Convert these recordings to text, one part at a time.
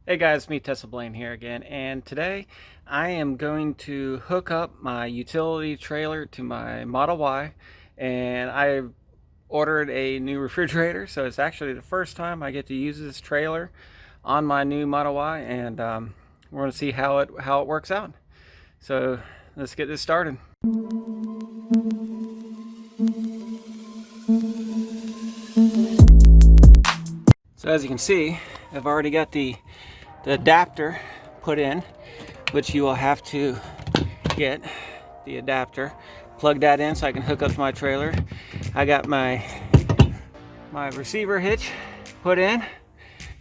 Hey guys, me Blaine here again, and today I am going to hook up my utility trailer to my Model Y, and I ordered a new refrigerator, so it's actually the first time I get to use this trailer on my new Model Y, and we're going to see how it works out. So let's get this started. So as you can see, I've already got the adapter put in, which you will have to get the adapter, plug that in so I can hook up to my trailer. I got my receiver hitch put in,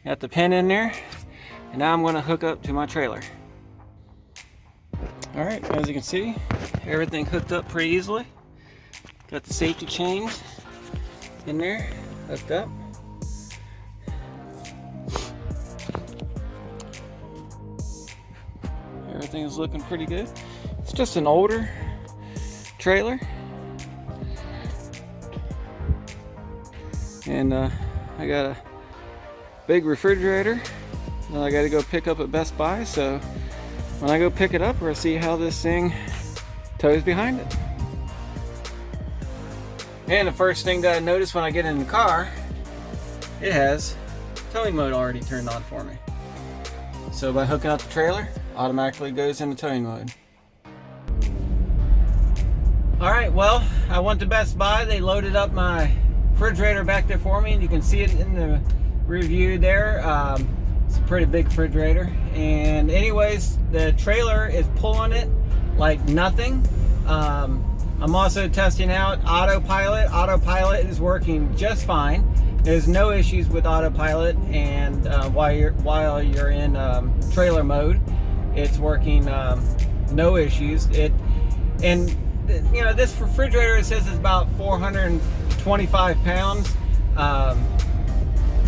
got the pin in there, and now I'm going to hook up to my trailer. All right, as you can see, everything hooked up pretty easily. Got the safety chains in there hooked up. Everything is looking pretty good. It's just an older trailer, and I got a big refrigerator that I got to go pick up at Best Buy. So when I go pick it up, we'll see how this thing tows behind it. And the first thing that I notice when I get in the car, it has towing mode already turned on for me. So by hooking up the trailer, automatically goes into towing mode. Alright, well, I went to Best Buy. They loaded up my refrigerator back there for me, and you can see it in the review there. It's a pretty big refrigerator. And anyways, the trailer is pulling it like nothing. I'm also testing out autopilot. Autopilot is working just fine. There's no issues with autopilot, and while you're in trailer mode, it's working no issues. And you know, this refrigerator, it says it's about 425 pounds.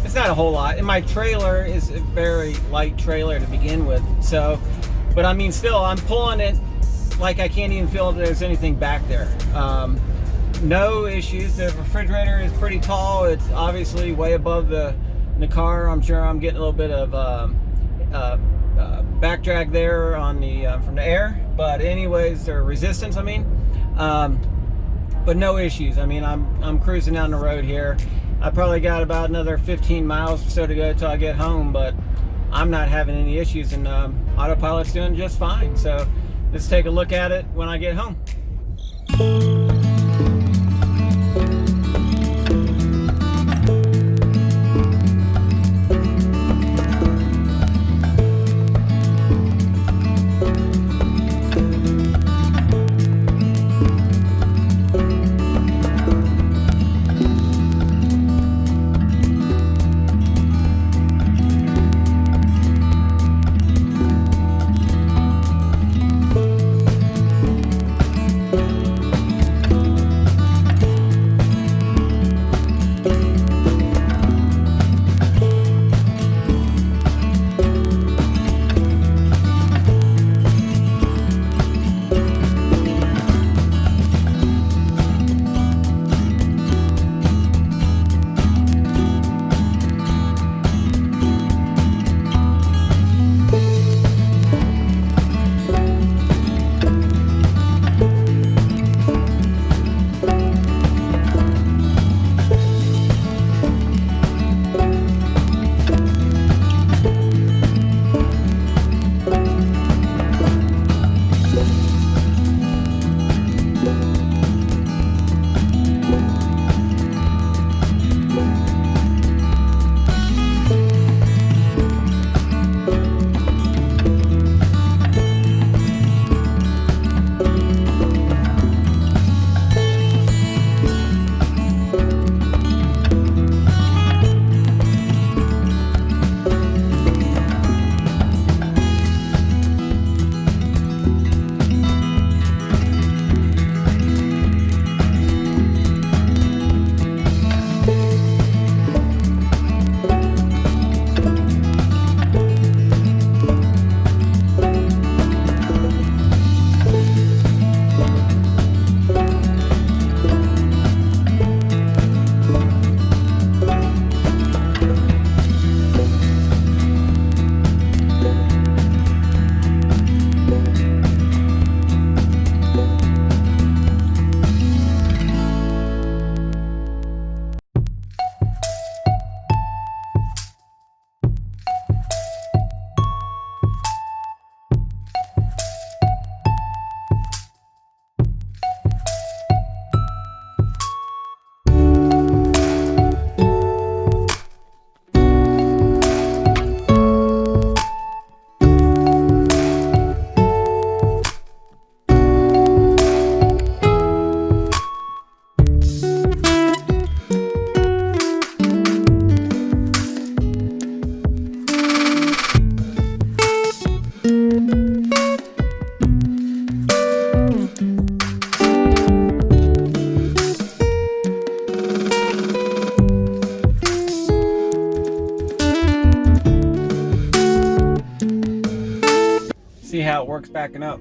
It's not a whole lot, and my trailer is a very light trailer to begin with. So, but I mean, still, I'm pulling it like I can't even feel that there's anything back there. No issues. The refrigerator is pretty tall. It's obviously way above the car. I'm sure I'm getting a little bit of back drag there on the from the air, but anyways, or resistance, I mean. But no issues. I mean, I'm cruising down the road here. I probably got about another 15 miles or so to go till I get home, but I'm not having any issues, and autopilot's doing just fine. So let's take a look at it when I get home. see how it works backing up.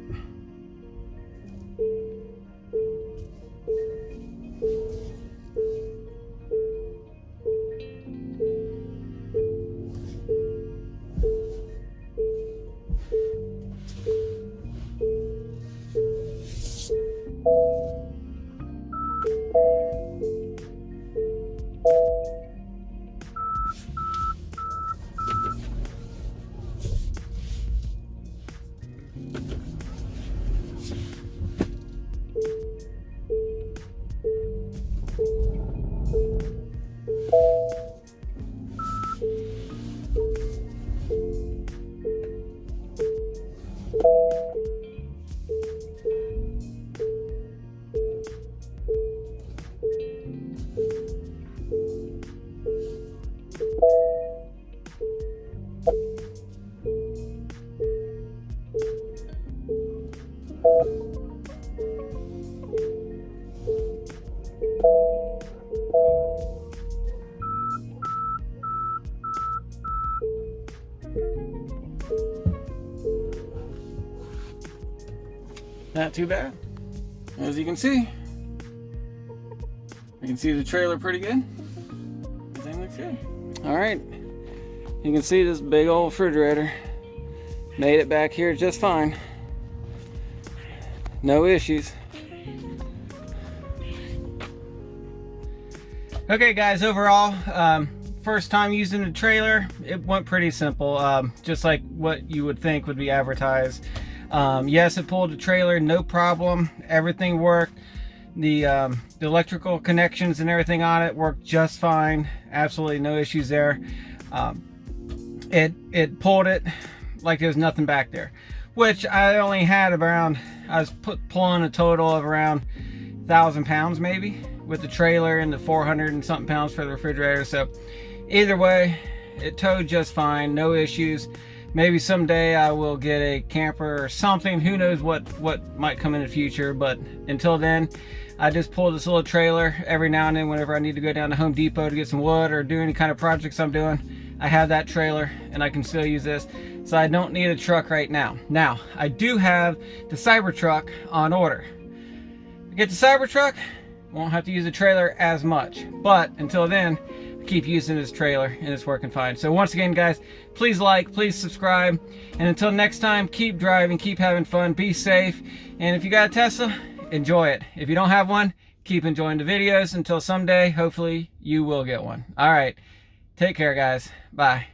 Not too bad. As you can see, you can see the trailer pretty good. Everything looks good. All right, you can see this big old refrigerator. Made it back here just fine. No issues. Okay guys, overall, first time using the trailer, it went pretty simple. Just like what you would think would be advertised. Yes, it pulled the trailer, no problem. Everything worked. The electrical connections and everything on it worked just fine. Absolutely no issues there. It pulled it like there was nothing back there, which I only had around, I was pulling a total of around 1,000 pounds maybe with the trailer and the 400 and something pounds for the refrigerator. So either way, it towed just fine, no issues. Maybe someday I will get a camper or something. Who knows what might come in the future. But until then, I just pull this little trailer every now and then whenever I need to go down to Home Depot to get some wood or do any kind of projects I'm doing. I have that trailer and I can still use this. So I don't need a truck right now. Now, I do have the Cybertruck on order. I get the Cybertruck, won't have to use the trailer as much. But until then, keep using this trailer and it's working fine. So once again guys, please like, please subscribe, and until next time, keep driving, keep having fun, be safe, and if you got a Tesla, enjoy it. If you don't have one, keep enjoying the videos until someday hopefully you will get one. All right, take care guys, bye.